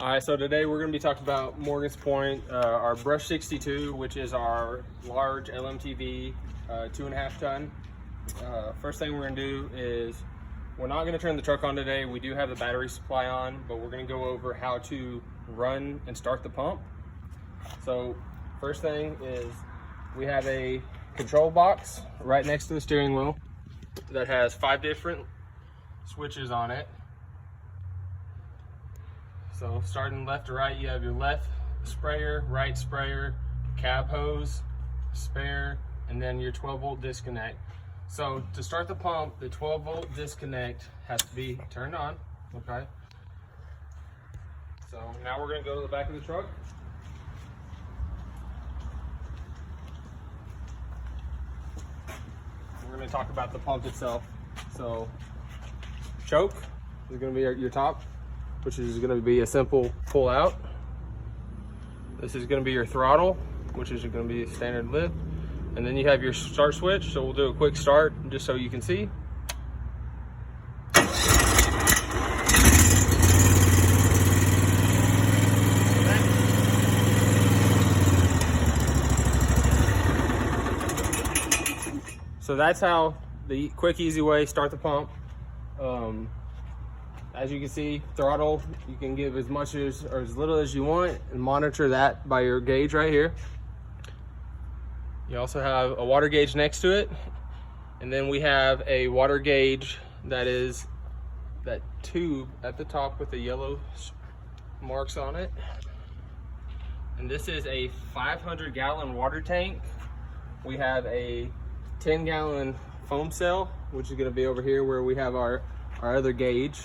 All right, so today we're going to be talking about Morgan's Point, our Brush 62, which is our large LMTV 2.5 ton. First thing we're going to do is we're not going to turn the truck on today. We do have the battery supply on, but we're going to go over how to run and start the pump. So first thing is we have a control box right next to the steering wheel that has 5 different switches on it. So starting left to right, you have your left sprayer, right sprayer, cab hose, spare, and then your 12-volt disconnect. So to start the pump, the 12-volt disconnect has to be turned on, okay? So now we're gonna go to the back of the truck. We're gonna talk about the pump itself. So choke is gonna be your top, which is going to be a simple pull out. This is going to be your throttle, which is going to be a standard lift. And then you have your start switch. So we'll do a quick start just so you can see. So that's how the quick, easy way start the pump. As you can see, throttle, you can give as much as or as little as you want and monitor that by your gauge right here. You also have a water gauge next to it. And then we have a water gauge that is that tube at the top with the yellow marks on it. And this is a 500-gallon water tank. We have a 10-gallon foam cell, which is going to be over here where we have our other gauge.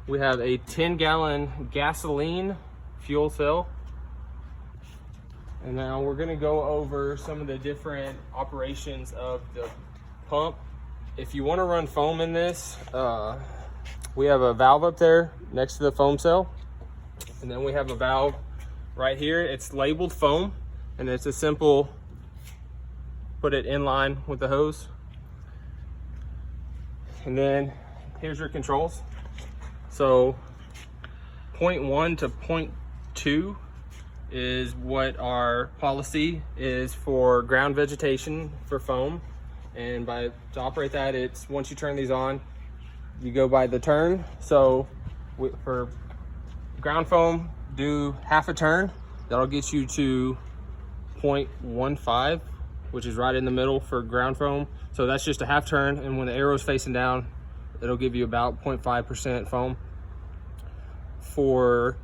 We have a 10-gallon gasoline fuel cell. And now we're gonna go over some of the different operations of the pump. If you wanna run foam in this, we have a valve up there next to the foam cell. And then we have a valve right here. It's labeled foam, and it's a simple, put it in line with the hose. And then here's your controls. So 0.1 to 0.2 is what our policy is for ground vegetation for foam. And to operate that, it's once you turn these on, you go by the turn. So for ground foam, do half a turn. That'll get you to 0.15, which is right in the middle for ground foam. So that's just a half turn. And when the arrow's facing down, it'll give you about 0.5% foam. For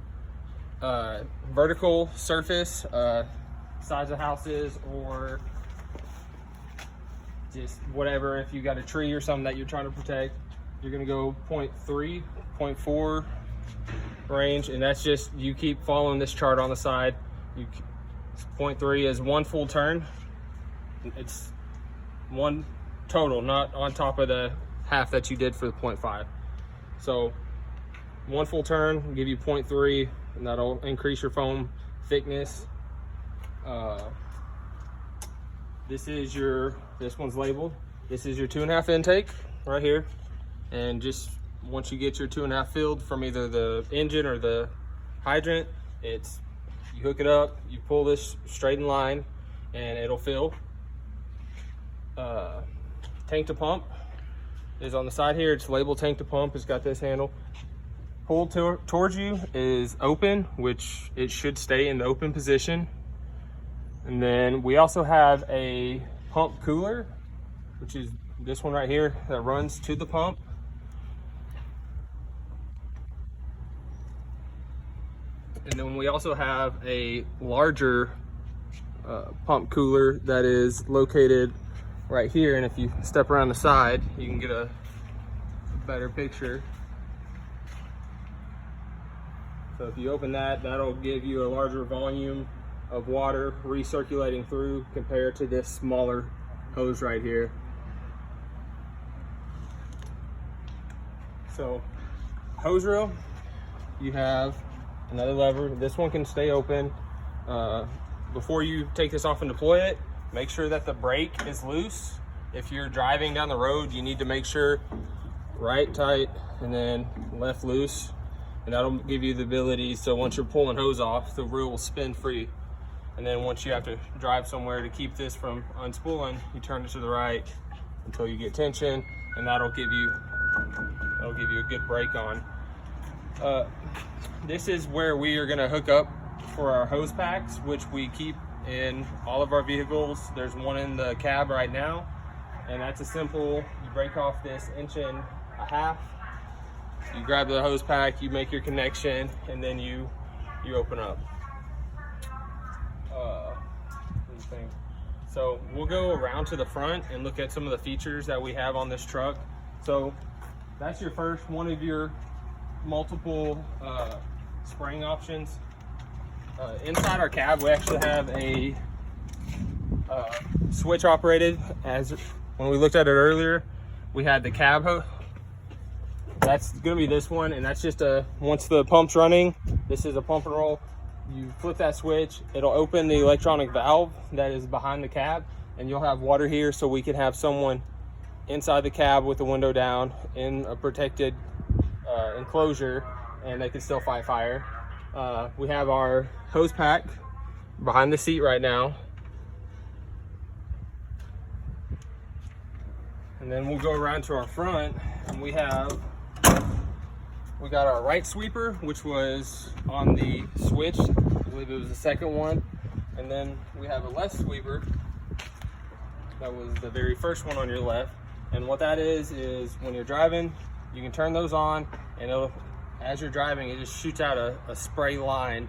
vertical surface, sides of houses, or just whatever, if you got a tree or something that you're trying to protect, you're gonna go 0.3, 0.4 range, and that's just, you keep following this chart on the side. 0.3 is one full turn. It's one total, not on top of the half that you did for the 0.5. So one full turn will give you 0.3, and that'll increase your foam thickness. This one's labeled. This is your 2.5 intake right here. And just once you get your 2.5 filled from either the engine or the hydrant, you hook it up, you pull this straight in line, and it'll fill. Tank to pump is on the side here. It's labeled tank to pump. It's got this handle. Pull towards you is open, which it should stay in the open position. And then we also have a pump cooler, which is this one right here that runs to the pump. And then we also have a larger pump cooler that is located right here. And if you step around the side, you can get a better picture. So if you open that, that'll give you a larger volume of water recirculating through compared to this smaller hose right here. So hose reel, you have another lever. This one can stay open. Before you take this off and deploy it, make sure that the brake is loose. If you're driving down the road, you need to make sure right tight and then left loose. and that'll give you the ability, so once you're pulling hose off, the reel will spin free. And then once you have to drive somewhere to keep this from unspooling, you turn it to the right until you get tension, and that'll give you a good brake on. This is where we are gonna hook up for our hose packs, which we keep in all of our vehicles. There's one in the cab right now, and that's a simple, you break off this 1.5 inches, you grab the hose pack, you make your connection, and then you open up. So we'll go around to the front and look at some of the features that we have on this truck. So that's your first one of your multiple spraying options. Inside our cab, we actually have a switch operated. As when we looked at it earlier, we had the cab hose. That's gonna be this one, and that's just once the pump's running, this is a pump and roll. You flip that switch, it'll open the electronic valve that is behind the cab, and you'll have water here, so we can have someone inside the cab with the window down in a protected enclosure, and they can still fight fire. We have our hose pack behind the seat right now. And then we'll go around to our front, and we got our right sweeper, which was on the switch. I believe it was the second one. And then we have a left sweeper. That was the very first one on your left. And what that is when you're driving, you can turn those on, and it'll, as you're driving, it just shoots out a spray line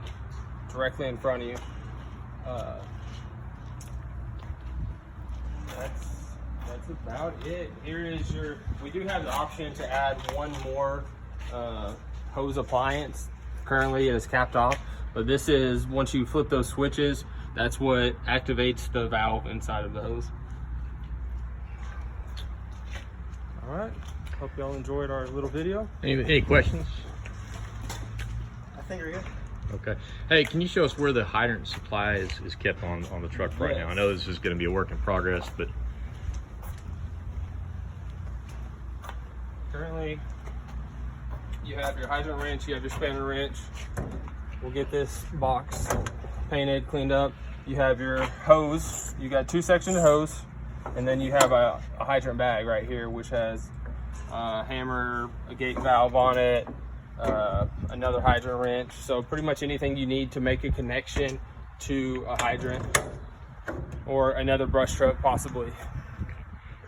directly in front of you. That's about it. Here is we do have the option to add one more hose appliance. Currently it is capped off, but this is, once you flip those switches, that's what activates the valve inside of the hose. All right, hope y'all enjoyed our little video. Any questions? I think we're good. Okay. Hey, can you show us where the hydrant supply is kept on the truck right now? I know this is going to be a work in progress, but currently you have your hydrant wrench, you have your spanner wrench. We'll get this box painted, cleaned up. You have your hose. You got 2 sections of hose, and then you have a hydrant bag right here, which has a hammer, a gate valve on it, another hydrant wrench. So pretty much anything you need to make a connection to a hydrant or another brush truck possibly.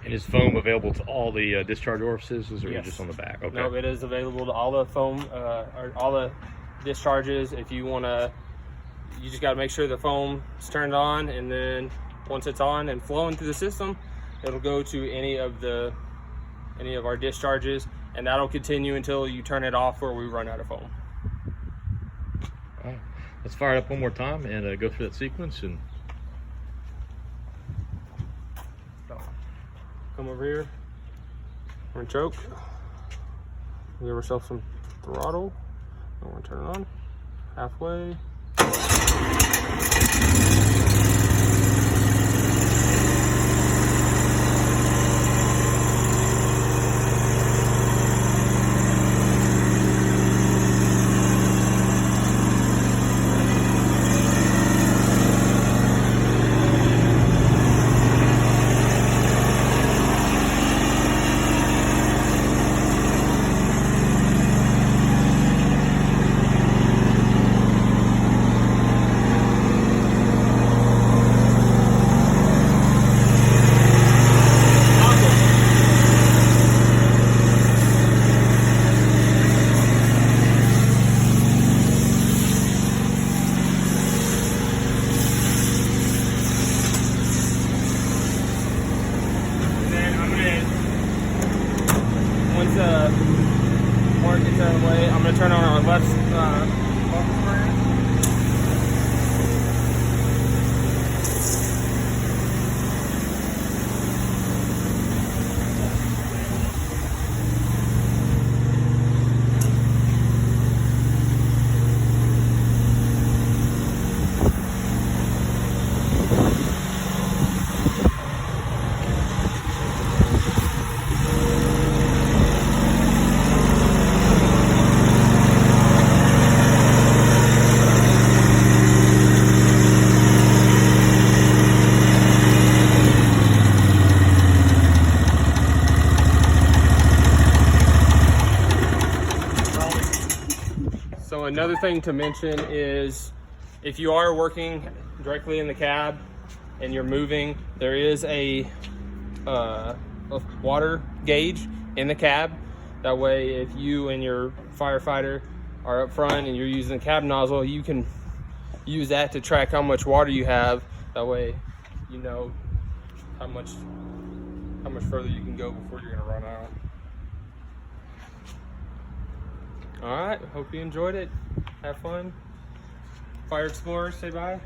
And is foam available to all the discharge orifices, or Yes. just on the back? Okay. No, it is available to all the foam, or all the discharges. If you want to, you just got to make sure the foam is turned on, and then once it's on and flowing through the system, it'll go to any of our discharges, and that'll continue until you turn it off or we run out of foam. All right. Let's fire it up one more time and go through that sequence. And Come over here. We're gonna choke. Give ourselves some throttle. I'm gonna turn it on. Halfway. Mark gets out of the way, I'm going to turn on our left bumper sprayer. So another thing to mention is if you are working directly in the cab and you're moving, there is a water gauge in the cab. That way, if you and your firefighter are up front and you're using the cab nozzle, you can use that to track how much water you have. That way, you know how much further you can go before you're gonna run out. All right, hope you enjoyed it. Have fun. Fire Explorers, say bye.